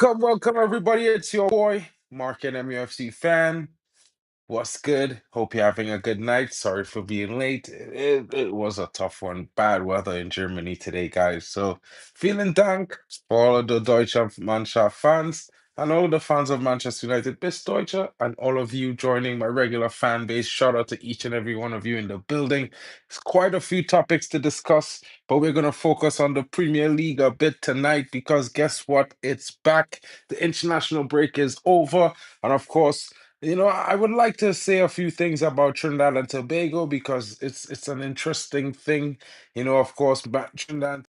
Welcome everybody. It's your boy, MarkN MUFCFan. What's good? Hope you're having a good night. Sorry for being late. It was a tough one. Bad weather in Germany today, guys. So, vielen Dank for all of the Deutsche Mannschaft fans and all of the fans of Manchester United, bis Deutsche, and all of you joining my regular fan base. Shout out to each and every one of you in the building. It's quite a few topics to discuss, but we're going to focus on the Premier League a bit tonight because guess what? It's back. The international break is over. And of course, I would like to say a few things about Trinidad and Tobago because it's an interesting thing. Of course, Trinidad,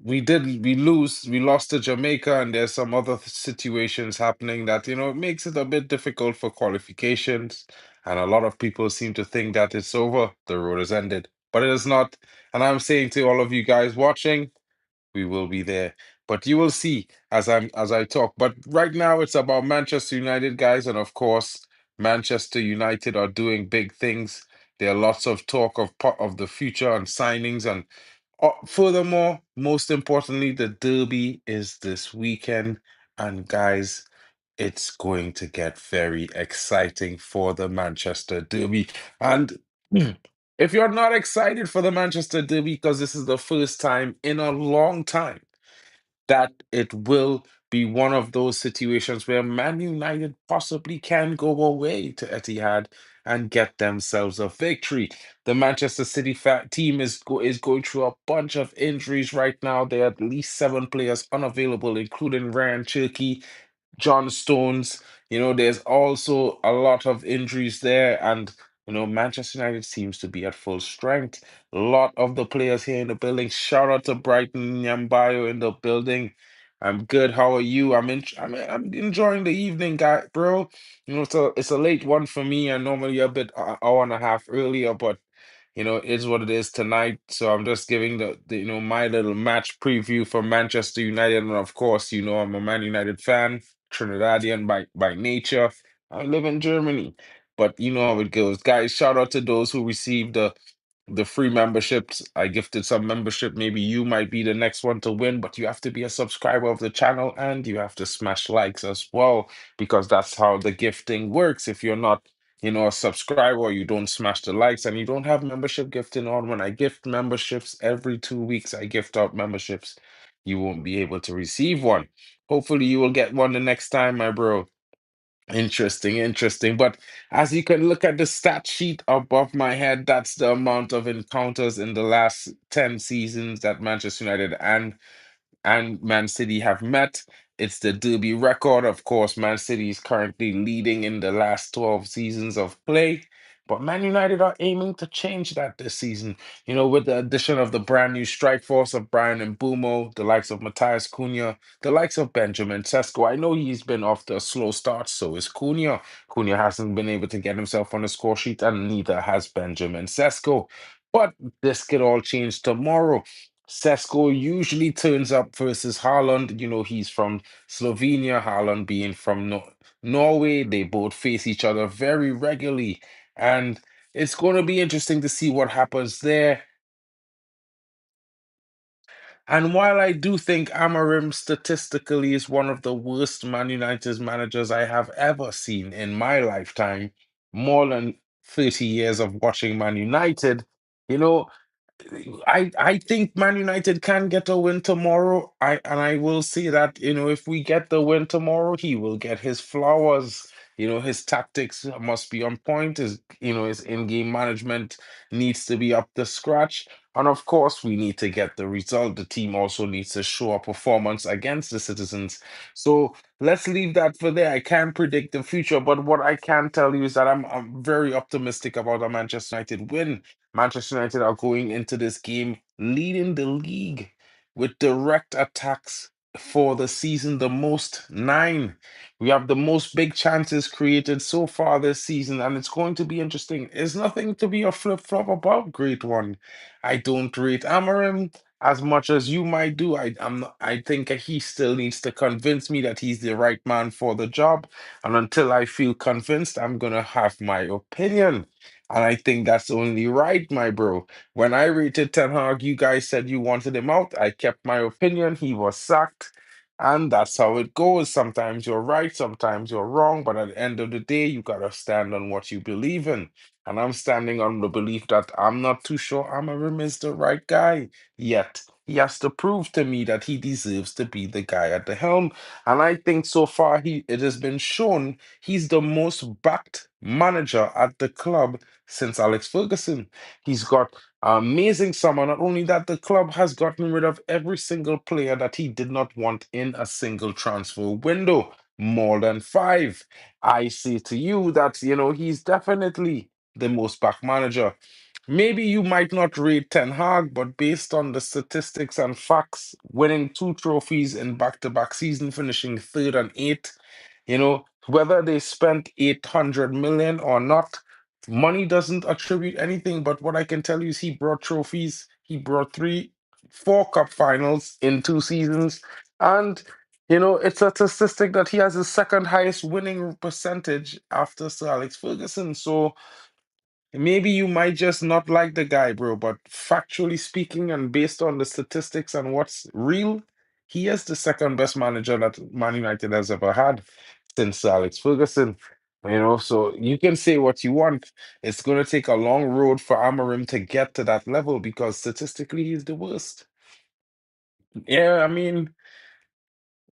we lost to Jamaica, and there's some other situations happening that, it makes it a bit difficult for qualifications. And a lot of people seem to think that it's over, the road has ended, but it is not. And I'm saying to all of you guys watching, we will be there. But you will see as I talk. But right now it's about Manchester United, guys, and of course, Manchester United are doing big things. There are lots of talk of the future and signings, and furthermore, most importantly, the derby is this weekend, and guys, it's going to get very exciting for the Manchester Derby. And if you're not excited for the Manchester Derby, because this is the first time in a long time that it will be one of those situations where Man United possibly can go away to Etihad and get themselves a victory. The Manchester City team is going through a bunch of injuries right now. There are at least seven players unavailable, including Ryan Cherky, John Stones. There's also a lot of injuries there, and Manchester United seems to be at full strength. A lot of the players here in the building. Shout out to Brighton Nyambayo in the building. I'm good. How are you? I'm enjoying the evening, guy, bro. It's a late one for me. I'm normally a bit hour and a half earlier, but it is what it is tonight. So I'm just giving my little match preview for Manchester United, and of course, I'm a Man United fan, Trinidadian by nature. I live in Germany, but you know how it goes, guys. Shout out to those who received the free memberships. I gifted some membership. Maybe you might be the next one to win, but you have to be a subscriber of the channel and you have to smash likes as well, because that's how the gifting works. If you're not, a subscriber, you don't smash the likes and you don't have membership gifting on. When I gift memberships every 2 weeks, I gift out memberships. You won't be able to receive one. Hopefully, you will get one the next time, my bro. Interesting, interesting. But as you can look at the stat sheet above my head, that's the amount of encounters in the last 10 seasons that Manchester United and Man City have met. It's the derby record. Of course, Man City is currently leading in the last 12 seasons of play. But Man United are aiming to change that this season. With the addition of the brand new strike force of Brian and Bumo, the likes of Matthias Cunha, the likes of Benjamin Sesko. I know he's been off to a slow start, so is Cunha. Cunha hasn't been able to get himself on the score sheet, and neither has Benjamin Sesko. But this could all change tomorrow. Sesko usually turns up versus Haaland. He's from Slovenia, Haaland being from Norway. They both face each other very regularly. And it's going to be interesting to see what happens there. And while I do think Amarim statistically is one of the worst Man United managers I have ever seen in my lifetime, more than 30 years of watching Man United, you know, I think Man United can get a win tomorrow. I will say that, if we get the win tomorrow, he will get his flowers. His tactics must be on point. His in-game management needs to be up to scratch. And of course, we need to get the result. The team also needs to show a performance against the citizens. So let's leave that for there. I can't predict the future, but what I can tell you is that I'm very optimistic about a Manchester United win. Manchester United are going into this game leading the league with direct attacks for the season, the most nine. We have the most big chances created so far this season, and it's going to be interesting. It's nothing to be a flip-flop about, great one. I don't rate Amarim as much as you might do. I think he still needs to convince me that he's the right man for the job. And until I feel convinced, I'm gonna have my opinion. And I think that's only right, my bro. When I rated Ten Hag, you guys said you wanted him out. I kept my opinion. He was sacked. And that's how it goes. Sometimes you're right, sometimes you're wrong. But at the end of the day, you got to stand on what you believe in. And I'm standing on the belief that I'm not too sure Amarim is the right guy yet. He has to prove to me that he deserves to be the guy at the helm. And I think so far it has been shown he's the most backed manager at the club since Alex Ferguson. He's got amazing summer. Not only that, the club has gotten rid of every single player that he did not want in a single transfer window, more than five. I say to you that, he's definitely the most backed manager. Maybe you might not rate Ten Hag, but based on the statistics and facts, winning two trophies in back-to-back season, finishing third and eighth, whether they spent 800 million or not, money doesn't attribute anything. But what I can tell you is he brought trophies. He brought four cup finals in 2 seasons. And, it's a statistic that he has the second highest winning percentage after Sir Alex Ferguson. So, maybe you might just not like the guy, bro, but factually speaking and based on the statistics and what's real, he is the second best manager that Man United has ever had since Alex Ferguson. So you can say what you want. It's going to take a long road for Amarim to get to that level because statistically he's the worst. Yeah, I mean,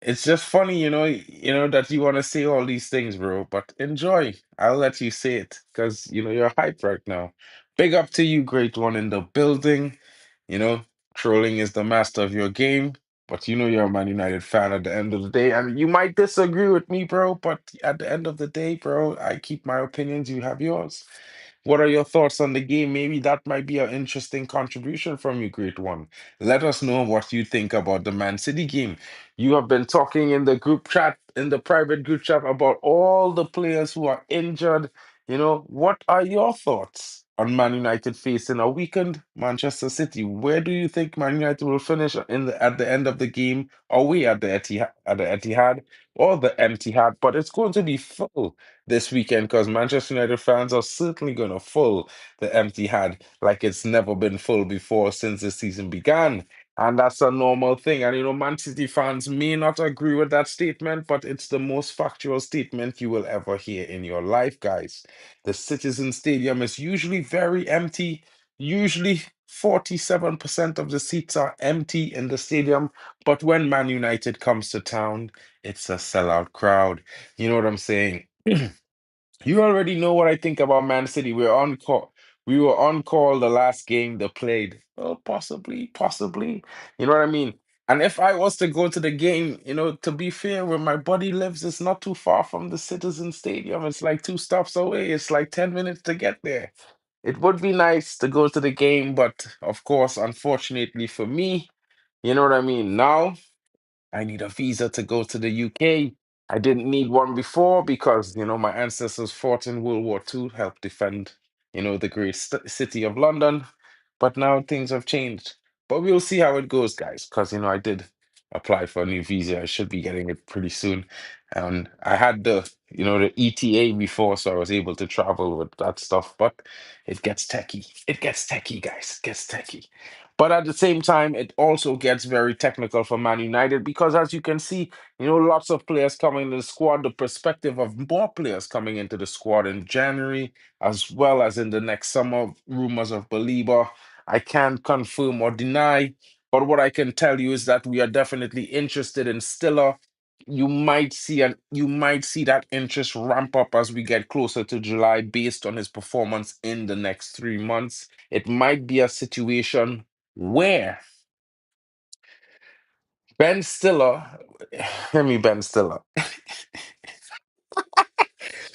it's just funny, that you want to say all these things, bro. But enjoy. I'll let you say it because you're hyped right now. Big up to you, great one in the building. You know, Trolling is the master of your game, but you're a Man United fan at the end of the day. And you might disagree with me, bro, but at the end of the day, bro, I keep my opinions, you have yours. What are your thoughts on the game? Maybe that might be an interesting contribution from you, great one. Let us know what you think about the Man City game. You have been talking in the group chat, in the private group chat, about all the players who are injured. What are your thoughts on Man United facing a weakened Manchester City? Where do you think Man United will finish at the end of the game? Are we at the Etihad or the Etihad? But it's going to be full this weekend because Manchester United fans are certainly going to full the Etihad like it's never been full before since the season began. And that's a normal thing. And Man City fans may not agree with that statement, but it's the most factual statement you will ever hear in your life, guys. The Citizen Stadium is usually very empty. Usually 47% of the seats are empty in the stadium. But when Man United comes to town, it's a sellout crowd. You know what I'm saying? You already know what I think about Man City. We're on call. We were on call the last game they played. Oh, possibly, possibly. You know what I mean? And if I was to go to the game, to be fair, where my buddy lives, it's not too far from the Citizen Stadium. It's like 2 stops away. It's like 10 minutes to get there. It would be nice to go to the game, but of course, unfortunately for me, you know what I mean? Now I need a visa to go to the UK. I didn't need one before because, my ancestors fought in World War II, helped defend, the great city of London. But now things have changed. But we'll see how it goes, guys, because, I did apply for a new visa. I should be getting it pretty soon. And I had the ETA before, so I was able to travel with that stuff. But it gets techie. It gets techie, guys. It gets techie. But at the same time, it also gets very technical for Man United because, as you can see, lots of players coming into the squad, the perspective of more players coming into the squad in January, as well as in the next summer, rumors of Baliba. I can't confirm or deny, but what I can tell you is that we are definitely interested in Stiller. You might see that interest ramp up as we get closer to July based on his performance in the next 3 months. It might be a situation where Ben Stiller, hear me, Ben Stiller.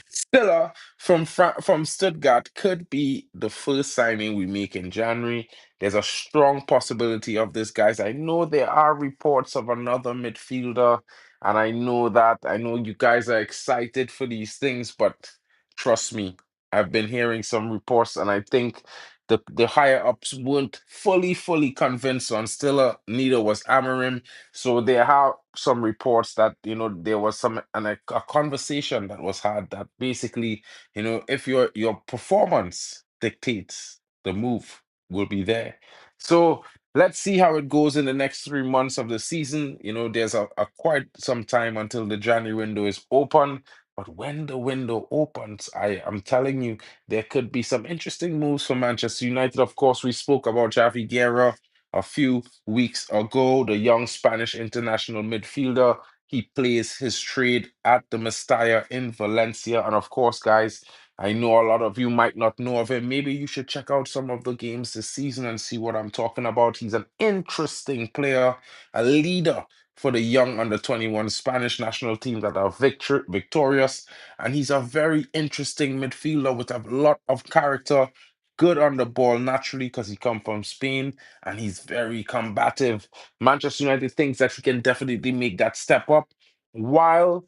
Stiller from Stuttgart could be the first signing we make in January. There's a strong possibility of this, guys. I know there are reports of another midfielder, and I know you guys are excited for these things, but trust me, I've been hearing some reports, and I think the higher ups weren't fully convinced on Stiller. Neither was Amarim. So there are some reports that there was a conversation that was had that basically if your performance dictates, the move will be there. So let's see how it goes in the next 3 months of the season. There's a quite some time until the January window is open. But when the window opens, I am telling you, there could be some interesting moves for Manchester United. Of course, we spoke about Javi Guerra a few weeks ago, the young Spanish international midfielder. He plays his trade at the Mestalla in Valencia. And of course, guys, I know a lot of you might not know of him. Maybe you should check out some of the games this season and see what I'm talking about. He's an interesting player, a leader for the young under 21 Spanish national team that are victorious. And he's a very interesting midfielder with a lot of character, good on the ball naturally because he comes from Spain and he's very combative. Manchester United thinks that he can definitely make that step up while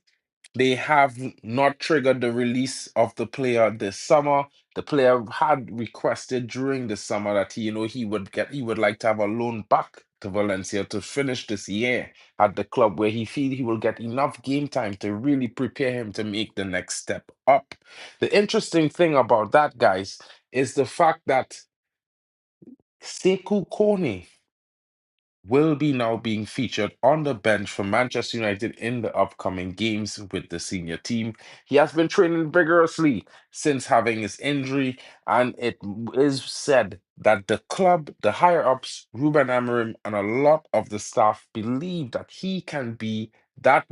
they have not triggered the release of the player this summer. The player had requested during the summer that he would like to have a loan back to Valencia to finish this year at the club where he feels he will get enough game time to really prepare him to make the next step up. The interesting thing about that, guys, is the fact that Sekou Kone will be now being featured on the bench for Manchester United in the upcoming games with the senior team. He has been training vigorously since having his injury, and it is said that the club, the higher ups, Ruben Amorim, and a lot of the staff believe that he can be that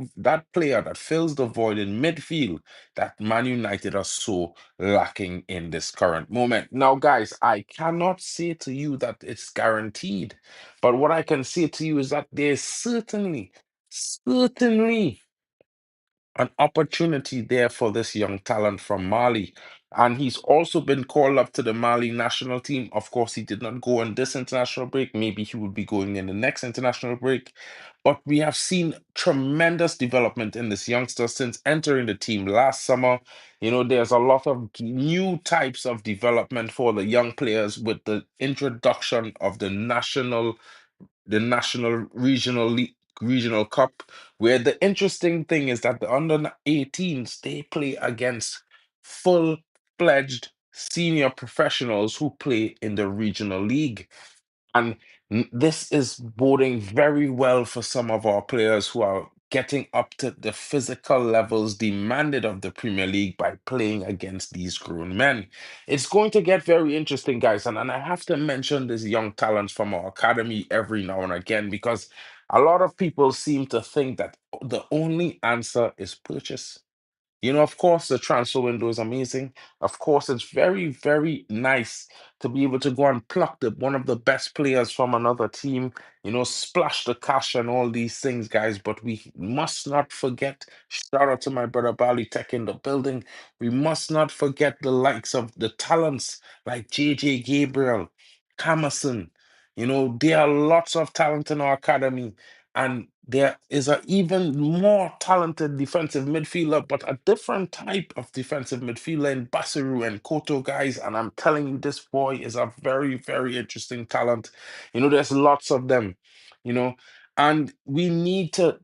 player that fills the void in midfield that Man United are so lacking in this current moment. Now, guys, I cannot say to you that it's guaranteed, but what I can say to you is that there's certainly an opportunity there for this young talent from Mali. And he's also been called up to the Mali national team. Of course, he did not go on this international break. Maybe he will be going in the next international break. But we have seen tremendous development in this youngster since entering the team last summer. There's a lot of new types of development for the young players with the introduction of the national regional cup, where the interesting thing is that the under 18s they play against full-fledged senior professionals who play in the regional league. And this is boding very well for some of our players who are getting up to the physical levels demanded of the Premier League by playing against these grown men. It's going to get very interesting, guys. And I have to mention these young talents from our academy every now and again because a lot of people seem to think that the only answer is purchase. Of course, the transfer window is amazing. Of course, it's very, very nice to be able to go and pluck one of the best players from another team, splash the cash and all these things, guys. But we must not forget, shout out to my brother Bali Tech in the building. We must not forget the likes of the talents like JJ Gabriel, Camerson. There are lots of talent in our academy. And there is an even more talented defensive midfielder, but a different type of defensive midfielder in Basiru and Koto, guys. And I'm telling you, this boy is a very, very interesting talent. There's lots of them, you know, and we need to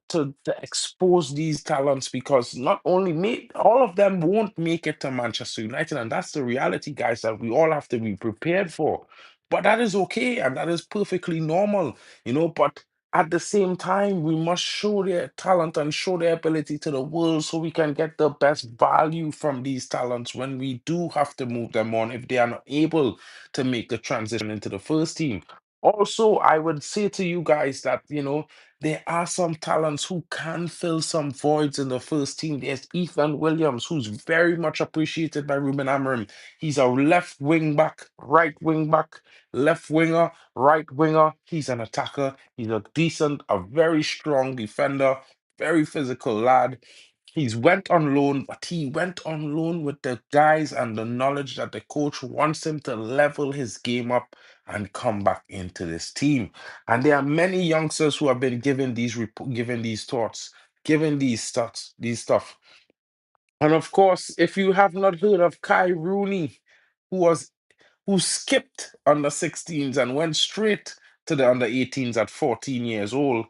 expose these talents because not only all of them won't make it to Manchester United, and that's the reality, guys, that we all have to be prepared for. But that is okay, and that is perfectly normal, But at the same time, we must show their talent and show their ability to the world so we can get the best value from these talents when we do have to move them on if they are not able to make the transition into the first team. Also, I would say to you guys that, there are some talents who can fill some voids in the first team. There's Ethan Williams, who's very much appreciated by Ruben Amorim. He's a left wing back, right wing back, left winger, right winger. He's an attacker. He's a very strong defender, very physical lad. He's went on loan, but he went on loan with the guys and the knowledge that the coach wants him to level his game up and come back into this team. And there are many youngsters who have been given these thoughts, given these stuff. And of course, if you have not heard of Kai Rooney, who was who skipped under 16s and went straight to the under 18s at 14 years old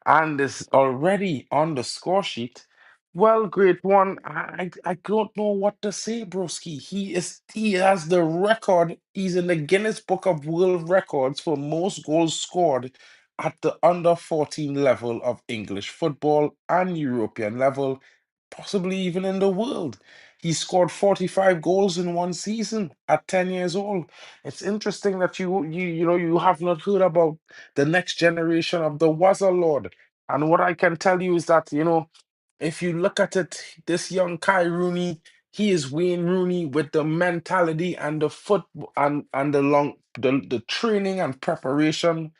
and is already on the score sheet. Well, great one. I don't know what to say, broski. He has the record. He's in the Guinness Book of World Records for most goals scored at the under 14 level of English football and European level, possibly even in the world. He scored 45 goals in one season at 10 years old. It's interesting that you have not heard about the next generation of the Wazza Lord. And what I can tell you is that, if you look at it, this young Kai Rooney, he is Wayne Rooney with the mentality and the foot and the training and preparation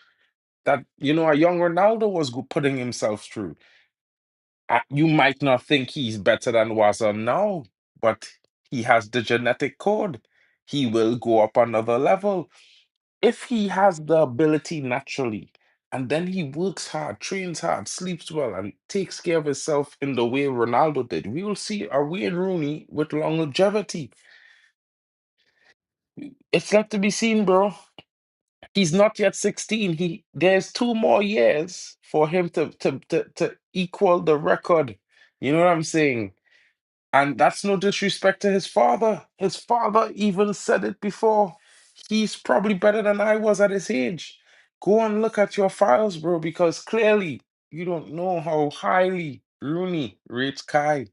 that a young Ronaldo was putting himself through. You might not think he's better than Wazza now, but he has the genetic code. He will go up another level if he has the ability naturally, and then he works hard, trains hard, sleeps well, and takes care of himself in the way Ronaldo did, we will see a Wayne Rooney with longevity. It's left to be seen, bro. He's not yet 16. There's 2 more years for him to equal the record. You know what I'm saying? And that's no disrespect to his father. His father even said it before. He's probably better than I was at his age. Go and look at your files, bro, because clearly you don't know how highly Rooney rates Kai.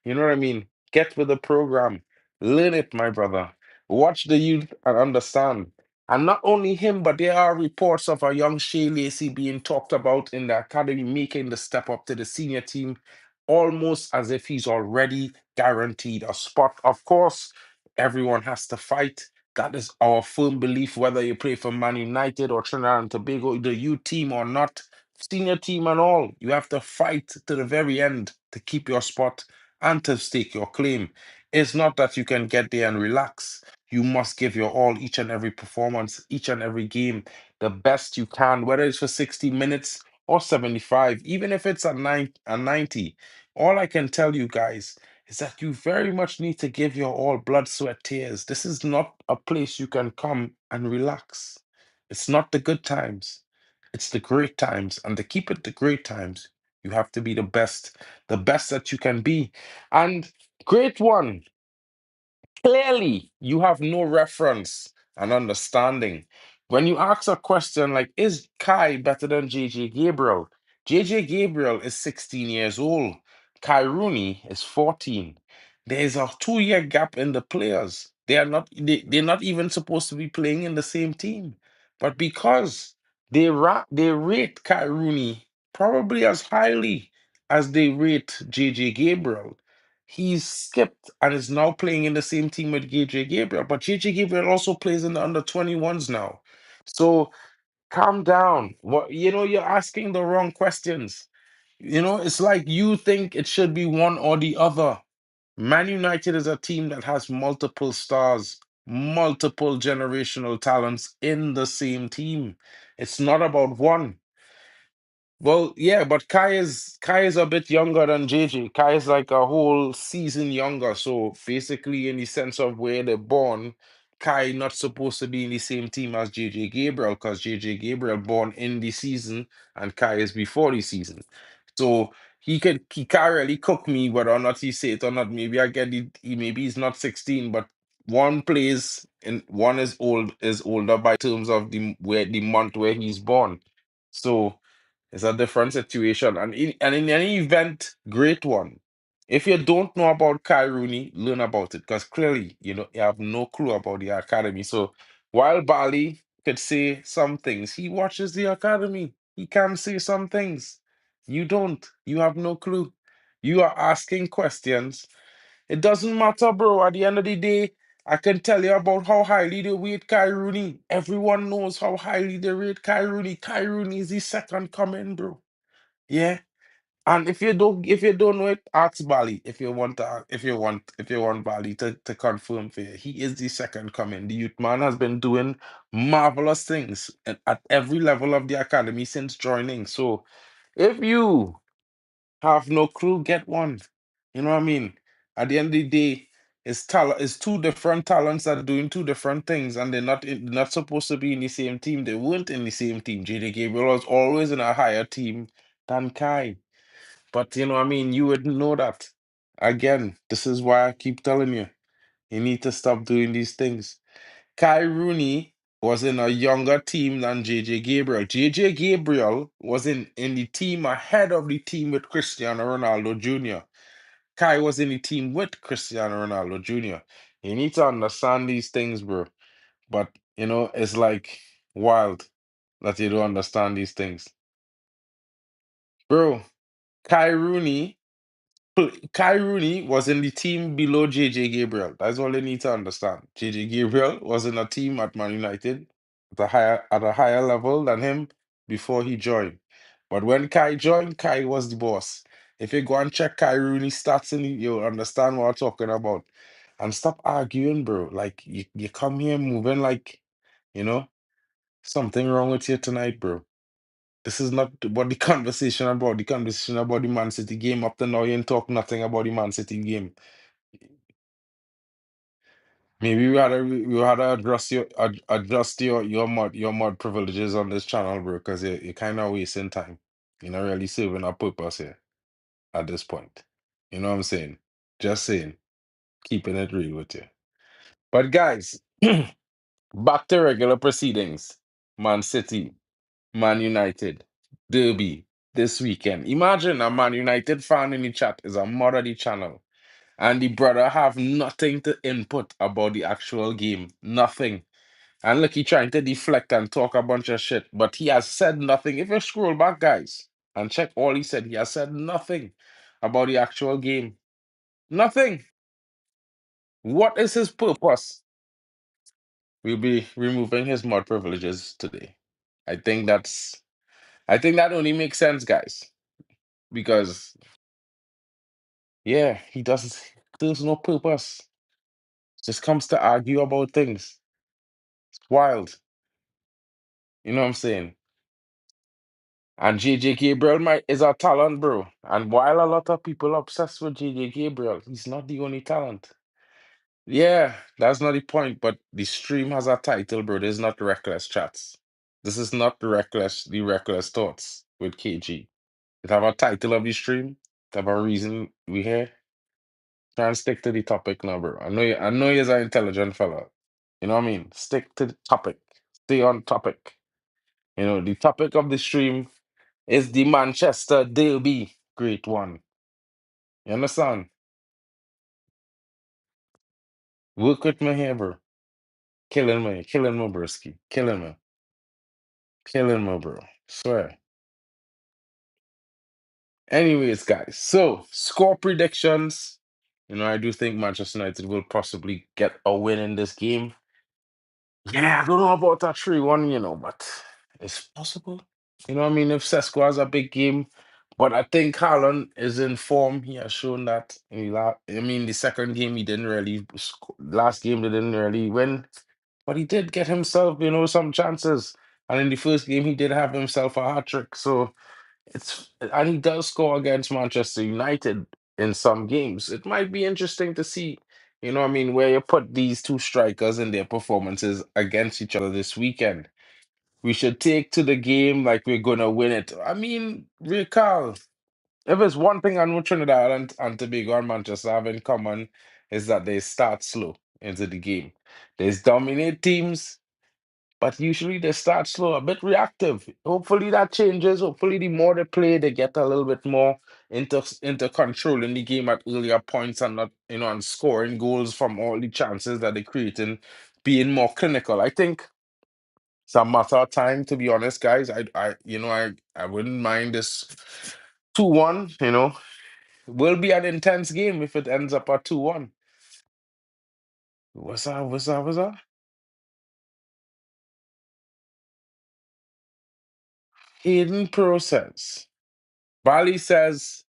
You know what I mean? Get with the program. Learn it, my brother. Watch the youth and understand. And not only him, but there are reports of a young Shea Lacey being talked about in the academy, making the step up to the senior team, almost as if he's already guaranteed a spot. Of course, everyone has to fight. That is our firm belief, whether you play for Man United or Trinidad and Tobago, the U team or not, senior team and all. You have to fight to the very end to keep your spot and to stake your claim. It's not that you can get there and relax. You must give your all each and every performance, each and every game, the best you can, whether it's for 60 minutes or 75, even if it's a 90. All I can tell you guys is that you very much need to give your all blood, sweat, tears. This is not a place you can come and relax. It's not the good times, it's the great times. And to keep it the great times, you have to be the best that you can be. And great one, clearly you have no reference and understanding. When you ask a question like, is Kai better than JJ Gabriel? JJ Gabriel is 16 years old. Kai Rooney is 14. There's a 2 year gap in the players. They're not even supposed to be playing in the same team. But because they rate Kai Rooney probably as highly as they rate JJ Gabriel, he's skipped and is now playing in the same team with JJ Gabriel. But JJ Gabriel also plays in the under 21s now. So calm down. You're asking the wrong questions. It's like you think it should be one or the other. Man United is a team that has multiple stars, multiple generational talents in the same team. It's not about one. Well, yeah, but Kai is a bit younger than JJ. Kai is like a whole season younger. So basically, in the sense of where they're born, Kai not supposed to be in the same team as JJ Gabriel because JJ Gabriel born in the season and Kai is before the season. So he can't really cook me whether or not he say it or not. Maybe I get it. Maybe he's not 16, but one plays and one is older by terms of the month where he's born. So. It's a different situation. And in any event, great one. If you don't know about Kai Rooney, learn about it because clearly, you have no clue about the academy. So while Bali could say some things, he watches the academy. He can say some things. You don't. You have no clue. You are asking questions. It doesn't matter, bro. At the end of the day, I can tell you about how highly they rate Kai Rooney. Everyone knows how highly they rate Kai Rooney. Kai Rooney is the second coming, bro. Yeah. And if you don't know it, ask Bali if you want Bali to confirm for you. He is the second coming. The youth man has been doing marvelous things at every level of the academy since joining. So if you have no clue, get one. You know what I mean? At the end of the day, it's two different talents that are doing two different things, and they're not supposed to be in the same team. They weren't in the same team. JD Gabriel was always in a higher team than Kai. But you would know that. Again, this is why I keep telling you, you need to stop doing these things. Kai Rooney was in a younger team than JJ Gabriel. JJ Gabriel was in the team ahead of the team with Cristiano Ronaldo Jr. Kai was in the team with Cristiano Ronaldo Jr. You need to understand these things, bro. But it's like wild that you don't understand these things. Bro, Kai Rooney Kai Rooney was in the team below JJ Gabriel. That's all you need to understand. JJ Gabriel was in a team at Man United at a higher level than him before he joined. But when Kai joined, Kai was the boss. If you go and check Kai Rooney's stats, you'll understand what I'm talking about. And stop arguing, bro. Like you come here moving like, you know, something wrong with you tonight, bro. This is not what the conversation about. The conversation about the Man City game. Up to now, you ain't talk nothing about the Man City game. Maybe we had to adjust your mod privileges on this channel, bro, because you're kind of wasting time. You're not really serving a purpose here at this point. You know what I'm saying? Just saying, keeping it real with you. But guys, back to regular proceedings. Man City, Man United, Derby this weekend. Imagine a Man United fan in the chat is a mod of the channel. And the brother have nothing to input about the actual game. Nothing. And look, he trying to deflect and talk a bunch of shit, but he has said nothing. If you scroll back, guys, and check all he said, he has said nothing about the actual game. Nothing. What is his purpose? We'll be removing his mod privileges today. I think that's I think that only makes sense, guys. Because yeah, there's no purpose. Just comes to argue about things. It's wild. You know what I'm saying? And JJ Gabriel is a talent, bro. And while a lot of people are obsessed with JJ Gabriel, he's not the only talent. Yeah, that's not the point. But the stream has a title, bro. This is not reckless chats. This is not the reckless thoughts with KG. It have a title of the stream. It have a reason we here. Try and stick to the topic now, bro. I know you're an intelligent fella. You know what I mean? Stick to the topic. Stay on topic. The topic of the stream is the Manchester Derby, great one. You understand? Work with me here, bro. Killing me, broski. Killing me, bro. Swear. Anyways, guys, so score predictions. I do think Manchester United will possibly get a win in this game. Yeah, I don't know about that 3-1, but it's possible. I mean, if Sesko has a big game, but I think Haaland is in form. He has shown that. I mean, the second game he didn't really. Last game they didn't really win, but he did get himself, some chances. And in the first game, he did have himself a hat trick. So and he does score against Manchester United in some games. It might be interesting to see. What I mean, where you put these two strikers in their performances against each other this weekend. We should take to the game like we're gonna win it. I mean, recall. If it's one thing I know Trinidad and Tobago and Manchester have in common is that they start slow into the game. They dominate teams, but usually they start slow, a bit reactive. Hopefully that changes. Hopefully the more they play, they get a little bit more into controlling the game at earlier points and not, and scoring goals from all the chances that they're creating, being more clinical. I think it's a matter of time, to be honest, guys. I wouldn't mind this 2-1. Will be an intense game if it ends up at 2-1. What's that? What's that? What's that? Hidden process. Bali says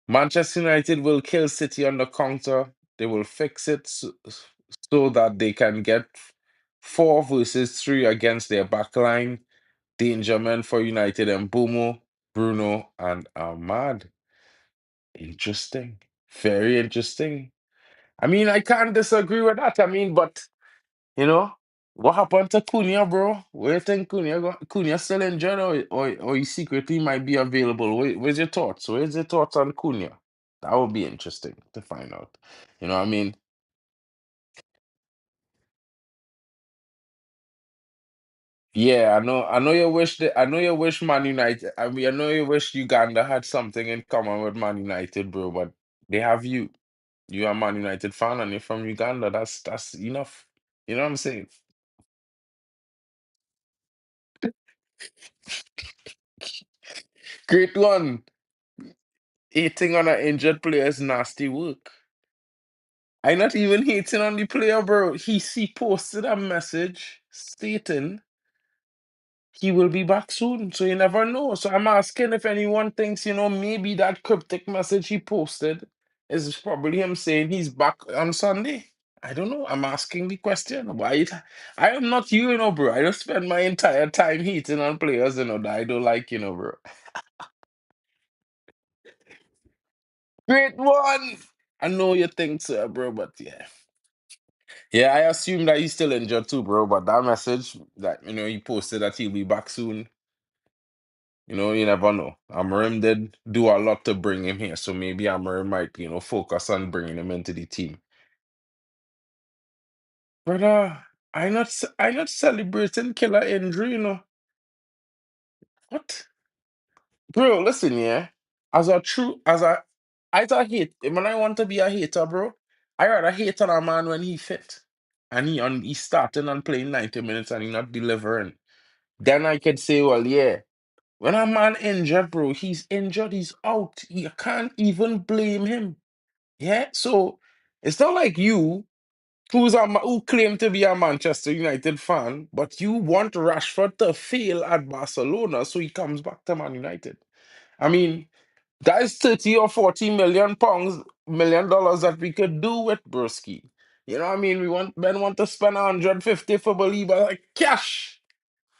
Manchester United will kill City on the counter. They will fix it so that they can get 4 versus 3 against their backline. Danger men for United and Bumo, Bruno, and Ahmad. Interesting. Very interesting. I mean, I can't disagree with that. I mean, but you know, What happened to Cunha, bro? Where you think Cunha still injured, or he secretly might be available? Where's your thoughts? Where's your thoughts on Cunha? That would be interesting to find out. You know what I mean? Yeah, I know you wish I know you wish Man United. I mean, I know you wish Uganda had something in common with Man United, bro. But they have you. You are a Man United fan, and you're from Uganda. That's enough. You know what I'm saying? Great one. Hating on an injured player is nasty work. I not even hating on the player, bro. He posted a message stating he will be back soon, so you never know. So I'm asking if anyone thinks, maybe that cryptic message he posted is probably him saying he's back on Sunday. I don't know. I'm asking the question. I am not you, bro. I just spend my entire time hating on players, that I don't like, bro. Great one. I know you think so, bro, but yeah. Yeah, I assume that he's still injured too, bro. But that message that he posted that he'll be back soon. You never know. Amarim did do a lot to bring him here, so maybe Amarim might, focus on bringing him into the team. Brother, I not celebrating killer injury, What? Bro, listen, yeah. As a true, as a hate, when I want to be a hater, bro, I rather hate on a man when he fit. And he's starting and playing 90 minutes and he not delivering. Then I could say, well, yeah. When a man injured, bro, he's injured, he's out. You can't even blame him. Yeah. So it's not like you, who claim to be a Manchester United fan, but you want Rashford to fail at Barcelona so he comes back to Man United. I mean, that is 30 or 40 million pounds, $1 million that we could do with Broski. You know what I mean? Men want to spend 150 for Baliba like cash.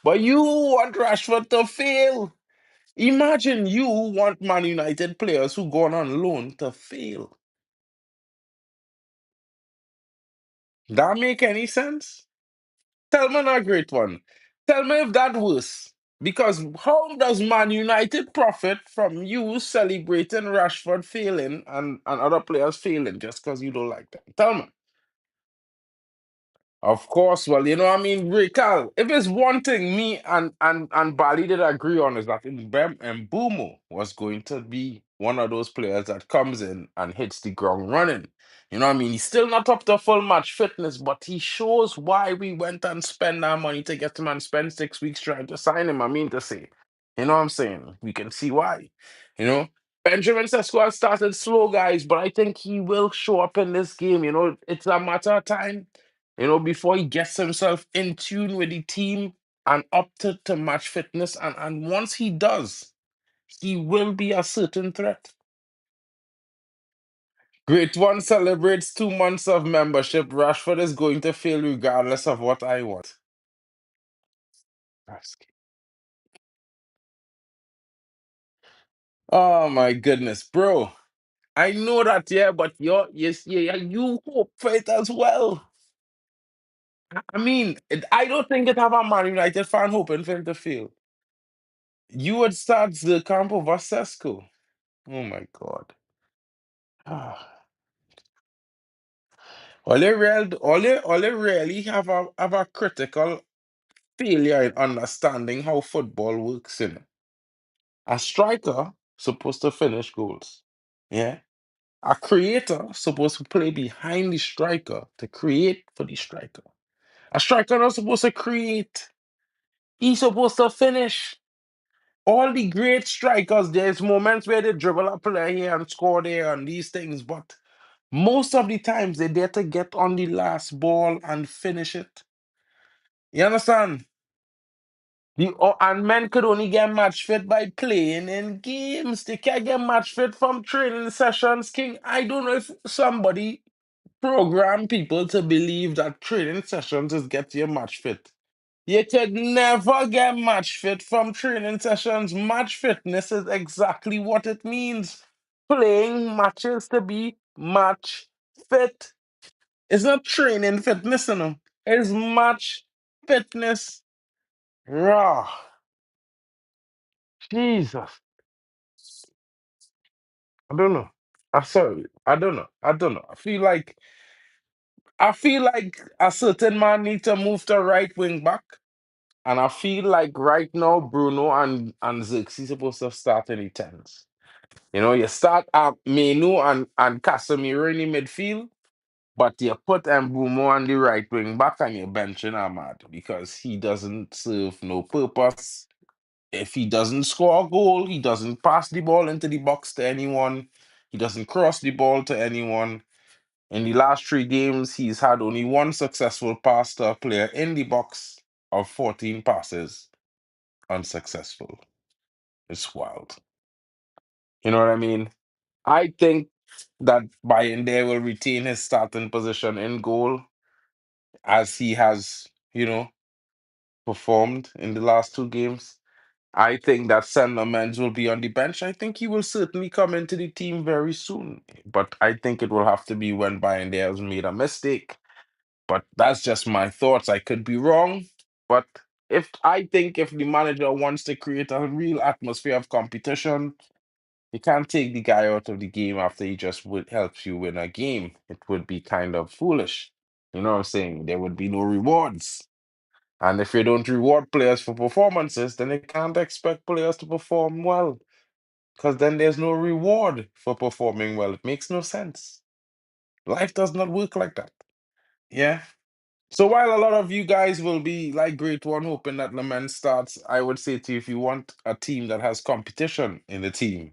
But you want Rashford to fail. Imagine you want Man United players who gone on loan to fail. That make any sense? Tell me a great one. Tell me if that worse. Because how does Man United profit from you celebrating Rashford failing and other players failing just because you don't like them? Tell me. Of course, well, what I mean, Cal, if it's one thing me and Bali did agree on is that Mbem and Bumo was going to be one of those players that comes in and hits the ground running. You know what I mean? He's still not up to full match fitness, but he shows why we went and spent our money to get him and spend 6 weeks trying to sign him. I mean to say, you know what I'm saying? We can see why. You know, Benjamin Sesko has started slow, guys, but I think he will show up in this game. It's a matter of time, before he gets himself in tune with the team and up to match fitness. And once he does, he will be a certain threat. Great one celebrates 2 months of membership. Rashford is going to fail regardless of what I want. Oh my goodness, bro. I know that, yeah, but yes, yeah, you hope for it as well. I mean, I don't think it have a Man United fan hoping for him to fail. You would start the camp over Sesko. Oh my God. All they really have a critical failure in understanding how football works in. A striker supposed to finish goals. Yeah. A creator supposed to play behind the striker to create for the striker. A striker not supposed to create. He's supposed to finish. All the great strikers, there's moments where they dribble a player here and score there and these things, but most of the times they're there to get on the last ball and finish it. You understand? And men could only get match fit by playing in games. They can't get match fit from training sessions, King. I don't know if somebody programmed people to believe that training sessions is get you match fit. You could never get match fit from training sessions. Match fitness is exactly what it means. Playing matches to be match fit. It's not training fitness, It's match fitness. Raw. Jesus. I don't know. I'm sorry. I don't know. I don't know. I feel like a certain man needs to move to right wing back. And I feel like right now Bruno and Xerxes supposed to start in the tens. You start up Menu and Casemiro in the midfield, but you put Mbumo on the right wing back and you're benching Ahmad because he doesn't serve no purpose. If he doesn't score a goal, he doesn't pass the ball into the box to anyone. He doesn't cross the ball to anyone. In the last 3 games, he's had only one successful pass to a player in the box of 14 passes. Unsuccessful. It's wild. You know what I mean? I think that Bayende will retain his starting position in goal as he has, performed in the last 2 games. I think that Saint Menz will be on the bench. I think he will certainly come into the team very soon. But I think it will have to be when Bayende has made a mistake. But that's just my thoughts. I could be wrong. But if the manager wants to create a real atmosphere of competition, you can't take the guy out of the game after he just helps you win a game. It would be kind of foolish. You know what I'm saying? There would be no rewards. And if you don't reward players for performances, then you can't expect players to perform well. Because then there's no reward for performing well. It makes no sense. Life does not work like that. Yeah. So while a lot of you guys will be like Great One hoping that Lament starts, I would say to you, if you want a team that has competition in the team,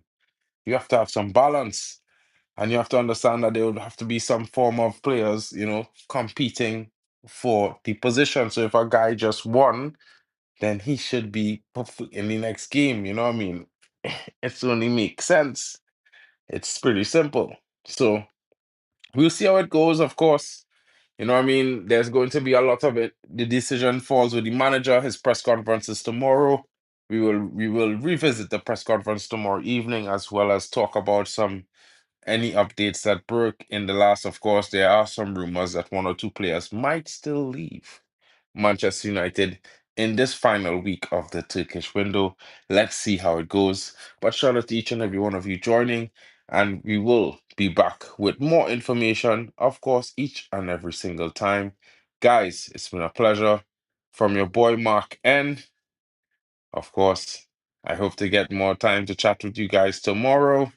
you have to have some balance. And you have to understand that there would have to be some form of players, competing for the position. So if a guy just won, then he should be in the next game. You know what I mean? It's only makes sense. It's pretty simple. So we'll see how it goes, of course. You know what I mean? There's going to be a lot of it. The decision falls with the manager. His press conference is tomorrow. We will revisit the press conference tomorrow evening as well as talk about any updates that broke in the last. Of course, there are some rumors that one or two players might still leave Manchester United in this final week of the Turkish window. Let's see how it goes. But shout out to each and every one of you joining, and we will be back with more information, of course, each and every single time. Guys, it's been a pleasure. From your boy Mark N. Of course, I hope to get more time to chat with you guys tomorrow.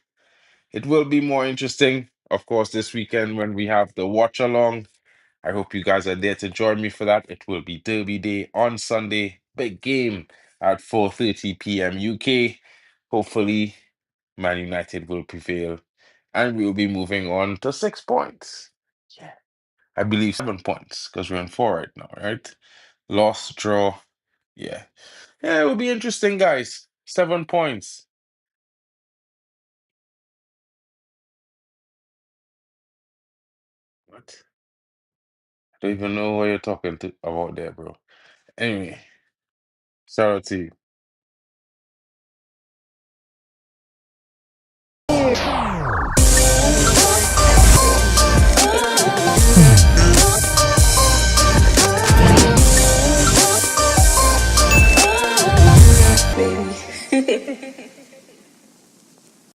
It will be more interesting, of course, this weekend when we have the watch along. I hope you guys are there to join me for that. It will be Derby Day on Sunday. Big game at 4:30 p.m. UK. Hopefully, Man United will prevail and we'll be moving on to 6 points. Yeah. I believe 7 points because we're on four right now, right? Loss, draw. Yeah. Yeah, it will be interesting, guys. 7 points. What? I don't even know what you're talking about there, bro. Anyway, shout out to you. Baby.